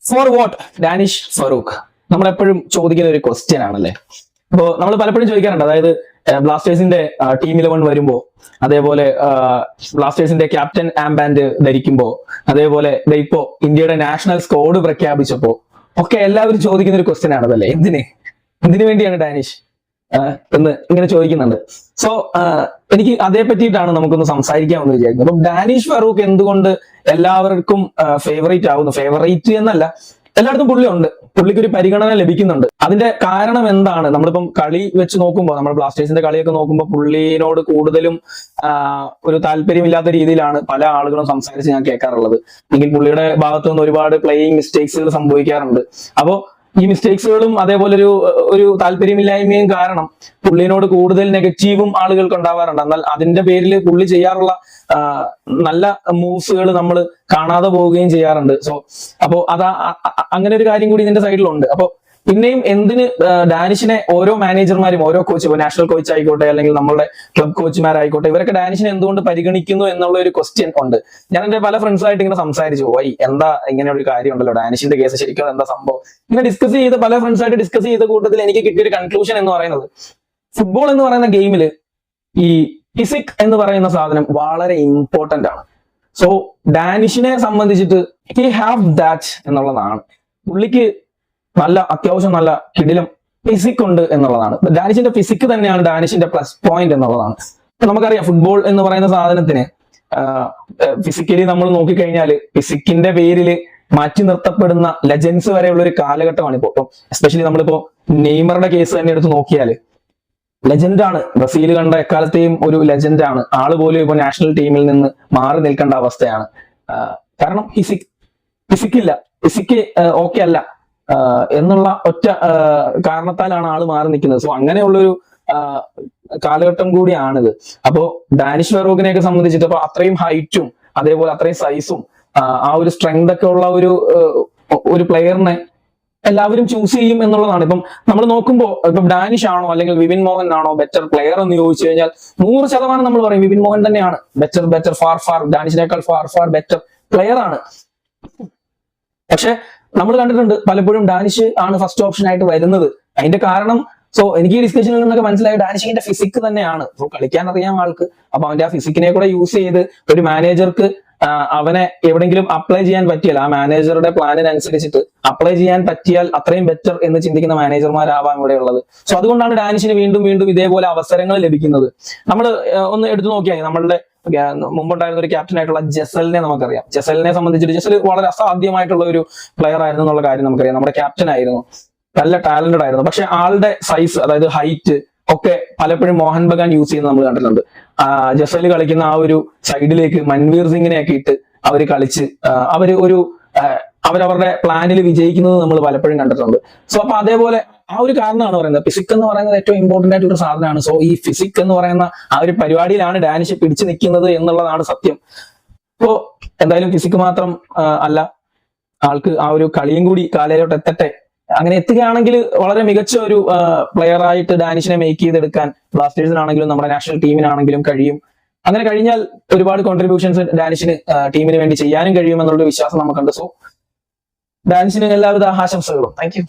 Four what Danish Farooq നമ്മളെപ്പോഴും ചോദിക്കുന്ന ഒരു ക്വസ്റ്റ്യൻ ആണല്ലേ. അപ്പോൾ നമ്മൾ പലപ്പോഴും ചോദിക്കാറുണ്ട്, അതായത് ബ്ലാസ്റ്റേഴ്സിന്റെ ടീം 11 വരുമ്പോ, അതേപോലെ ബ്ലാസ്റ്റേഴ്സിന്റെ ക്യാപ്റ്റൻ ആംബാൻഡ് ധരിക്കുമ്പോ, അതേപോലെ ഇപ്പോ ഇന്ത്യയുടെ നാഷണൽ സ്ക്വാഡ് പ്രഖ്യാപിച്ചപ്പോ ഒക്കെ എല്ലാവരും ചോദിക്കുന്ന ഒരു ക്വസ്റ്റ്യൻ ആണതല്ലേ, എന്തിനു വേണ്ടിയാണ് ഡാനിഷ് എന്ന് ഇങ്ങനെ ചോദിക്കുന്നുണ്ട്. സോ എനിക്ക് അതേ പറ്റിയിട്ടാണ് നമുക്കൊന്ന് സംസാരിക്കാമെന്ന് വിചാരിക്കുന്നത്. അപ്പം ഡാനിഷ് ഫറൂഖ് എന്തുകൊണ്ട് എല്ലാവർക്കും ഫേവറേറ്റ് ആവുന്നു? ഫേവറേറ്റ് എന്നല്ല, എല്ലായിടത്തും പുള്ളിയുണ്ട്, പുള്ളിക്ക് ഒരു പരിഗണന ലഭിക്കുന്നുണ്ട്. അതിന്റെ കാരണം എന്താണ്? നമ്മളിപ്പം കളി വെച്ച് നോക്കുമ്പോൾ, നമ്മൾ ബ്ലാസ്റ്റേഴ്സിന്റെ കളിയൊക്കെ നോക്കുമ്പോൾ പുള്ളിനോട് കൂടുതലും ഒരു താല്പര്യമില്ലാത്ത രീതിയിലാണ് പല ആളുകളും സംസാരിച്ച് ഞാൻ കേൾക്കാറുള്ളത്. എങ്കിൽ പുള്ളിയുടെ ഭാഗത്തു നിന്ന് ഒരുപാട് പ്ലേയിങ് മിസ്റ്റേക്സുകൾ സംഭവിക്കാറുണ്ട്. അപ്പോ ഈ മിസ്റ്റേക്സുകളും അതേപോലെ ഒരു താല്പര്യമില്ലായ്മയും കാരണം പുള്ളിനോട് കൂടുതൽ നെഗറ്റീവും ആളുകൾക്ക് ഉണ്ടാവാറുണ്ട്. എന്നാൽ അതിന്റെ പേരിൽ പുള്ളി ചെയ്യാറുള്ള നല്ല മൂവ്സുകൾ നമ്മൾ കാണാതെ പോവുകയും ചെയ്യാറുണ്ട്. അപ്പോ അങ്ങനെ ഒരു കാര്യം കൂടി ഇതിന്റെ സൈഡിലുണ്ട്. അപ്പോ പിന്നെയും എന്തിന് ഡാനിഷിനെ ഓരോ മാനേജർമാരും, ഓരോ കോച്ച്, നാഷണൽ കോച്ച് ആയിക്കോട്ടെ അല്ലെങ്കിൽ നമ്മളുടെ ക്ലബ് കോച്ചുമാരായിക്കോട്ടെ, ഇവരൊക്കെ ഡാനിഷിനെ എന്തുകൊണ്ട് പരിഗണിക്കുന്നു എന്നുള്ള ഒരു ക്വസ്റ്റ്യൻ ഉണ്ട്. ഞാൻ എന്റെ പല ഫ്രണ്ട്സായിട്ട് ഇങ്ങനെ സംസാരിച്ചു പോയി, എന്താ ഇങ്ങനെ ഒരു കാര്യം ഉണ്ടല്ലോ, ഡാനിഷിന്റെ കേസ് ശരിക്കും എന്താ സംഭവം, ഇങ്ങനെ ഡിസ്കസ് ചെയ്ത് പല ഫ്രണ്ട്സായിട്ട് ഡിസ്കസ് ചെയ്ത കൂട്ടത്തിൽ എനിക്ക് കിട്ടിയൊരു കൺക്ലൂഷൻ എന്ന് പറയുന്നത്, ഫുട്ബോൾ എന്ന് പറയുന്ന ഗെയിമിൽ ഈ ഫിസിക് എന്ന് പറയുന്ന സാധനം വളരെ ഇമ്പോർട്ടന്റ് ആണ്. സോ ഡാനിഷിനെ സംബന്ധിച്ചിട്ട് ഹി ഹാവ് ദാറ്റ് എന്നുള്ളതാണ്. പുള്ളിക്ക് അത്യാവശ്യം നല്ല കിടിലം ഫിസിക് ഉണ്ട് എന്നുള്ളതാണ്. ഡാനിഷിന്റെ ഫിസിക് തന്നെയാണ് ഡാനിഷിന്റെ പ്ലസ് പോയിന്റ് എന്നുള്ളതാണ്. നമുക്കറിയാം, ഫുട്ബോൾ എന്ന് പറയുന്ന സാധനത്തിന് ഫിസിക്കലി നമ്മൾ നോക്കിക്കഴിഞ്ഞാൽ ഫിസിക്കിന്റെ പേരിൽ മാറ്റി നിർത്തപ്പെടുന്ന ലെജൻസ് വരെയുള്ള ഒരു കാലഘട്ടമാണ് ഇപ്പോൾ. എസ്പെഷ്യലി നമ്മളിപ്പോ നെയ്മറുടെ കേസ് തന്നെ എടുത്ത് നോക്കിയാൽ ലെജൻഡാണ്. ബ്രസീൽ കണ്ട എക്കാലത്തെയും ഒരു ലെജൻഡാണ്. ആള് പോലും ഇപ്പൊ നാഷണൽ ടീമിൽ നിന്ന് മാറി നിൽക്കേണ്ട അവസ്ഥയാണ്. കാരണം ഫിസിക് ഓക്കെ അല്ല എന്നുള്ള ഒറ്റ കാരണത്താലാണ് ആള് മാറി നിൽക്കുന്നത്. സോ അങ്ങനെയുള്ളൊരു കാലഘട്ടം കൂടിയാണിത്. അപ്പോ ഡാനിഷ് ഫറൂഖിനെയൊക്കെ സംബന്ധിച്ചിട്ട് അപ്പൊ അത്രയും ഹൈറ്റും അതേപോലെ അത്രയും സൈസും ആ ഒരു സ്ട്രെങ്ത് ഒക്കെ ഉള്ള ഒരു പ്ലെയറിനെ എല്ലാവരും ചൂസ് ചെയ്യും എന്നുള്ളതാണ്. ഇപ്പം നമ്മൾ നോക്കുമ്പോൾ ഇപ്പം ഡാനിഷ് ആണോ അല്ലെങ്കിൽ വിപിൻ മോഹൻ ആണോ ബെറ്റർ പ്ലെയർ എന്ന് ചോദിച്ചു കഴിഞ്ഞാൽ 100% നമ്മൾ പറയും വിപിൻ മോഹൻ തന്നെയാണ് ബെറ്റർ ഫാർ ഡാനിഷിനേക്കാൾ ഫാർ ബെറ്റർ പ്ലെയർ ആണ്. പക്ഷെ നമ്മൾ കണ്ടിട്ടുണ്ട് പലപ്പോഴും ഡാനിഷ് ആണ് ഫസ്റ്റ് ഓപ്ഷൻ ആയിട്ട് വരുന്നത്. അതിന്റെ കാരണം എനിക്ക് ഈ ഡിസ്കഷനിൽ നിന്നൊക്കെ മനസ്സിലായി, ഡാനിഷിന്റെ ഫിസിക് തന്നെയാണ്. കളിക്കാൻ അറിയാം ആൾക്ക്. അപ്പൊ അവന്റെ ആ ഫിസിക്കിനെ കൂടെ യൂസ് ചെയ്ത് ഒരു മാനേജർക്ക് അവനെ എവിടെങ്കിലും അപ്ലൈ ചെയ്യാൻ പറ്റിയാൽ, ആ മാനേജറുടെ പ്ലാനിനനുസരിച്ചിട്ട് അപ്ലൈ ചെയ്യാൻ പറ്റിയാൽ അത്രയും ബെറ്റർ എന്ന് ചിന്തിക്കുന്ന മാനേജർമാരാവാൻ ഇവിടെ ഉള്ളത്. സോ അതുകൊണ്ടാണ് ഡാനിഷിന് വീണ്ടും ഇതേപോലെ അവസരങ്ങൾ ലഭിക്കുന്നത്. നമ്മൾ ഒന്ന് എടുത്തു നോക്കിയാൽ നമ്മളുടെ മുമ്പുണ്ടായിരുന്ന ഒരു ക്യാപ്റ്റൻ ആയിട്ടുള്ള ജസലിനെ നമുക്കറിയാം. ജസലിനെ സംബന്ധിച്ചിട്ട് ജസൽ വളരെ അസാധ്യമായിട്ടുള്ള ഒരു പ്ലെയർ ആയിരുന്നു എന്നുള്ള കാര്യം നമുക്കറിയാം. നമ്മുടെ ക്യാപ്റ്റൻ ആയിരുന്നു, നല്ല ടാലന്റഡ് ആയിരുന്നു. പക്ഷെ ആളുടെ സൈസ്, അതായത് ഹൈറ്റ് ഒക്കെ പലപ്പോഴും മോഹൻ ബഗാൻ യൂസ് ചെയ്യുന്നത് നമ്മൾ കണ്ടിട്ടുണ്ട്. ജസൽ കളിക്കുന്ന ആ ഒരു സൈഡിലേക്ക് മൻവീർ സിംഗിനെ ഒക്കെ ഇട്ട് അവര് കളിച്ച് അവരവരുടെ പ്ലാനിൽ വിജയിക്കുന്നത് നമ്മൾ പലപ്പോഴും കണ്ടിട്ടുണ്ട്. സോ അപ്പൊ അതേപോലെ ആ ഒരു കാരണമാണ് പറയുന്നത്, ഫിസിക് എന്ന് പറയുന്നത് ഏറ്റവും ഇമ്പോർട്ടന്റ് ആയിട്ടുള്ള സാധനമാണ്. സോ ഈ ഫിസിക് എന്ന് പറയുന്ന ആ ഒരു പരിപാടിയിലാണ് ഡാനിഷ് പിടിച്ചു നിൽക്കുന്നത് എന്നുള്ളതാണ് സത്യം. ഇപ്പോ എന്തായാലും ഫിസിക് മാത്രം അല്ല, ആൾക്ക് ആ ഒരു കളിയും കൂടി കാലയിലോട്ട് എത്തട്ടെ. അങ്ങനെ എത്തുകയാണെങ്കിൽ വളരെ മികച്ച ഒരു പ്ലെയർ ആയിട്ട് ഡാനിഷിനെ മേക്ക് ചെയ്തെടുക്കാൻ ബ്ലാസ്റ്റേഴ്സിനാണെങ്കിലും നമ്മുടെ നാഷണൽ ടീമിനാണെങ്കിലും കഴിയും. അങ്ങനെ കഴിഞ്ഞാൽ ഒരുപാട് കോൺട്രിബ്യൂഷൻസ് ഡാനിഷിന് ടീമിന് വേണ്ടി ചെയ്യാനും കഴിയുമെന്നുള്ള വിശ്വാസം നമുക്കുണ്ട്. സോ ഡാനിഷിന് എല്ലാവിധ ആശംസകളും. Thank you.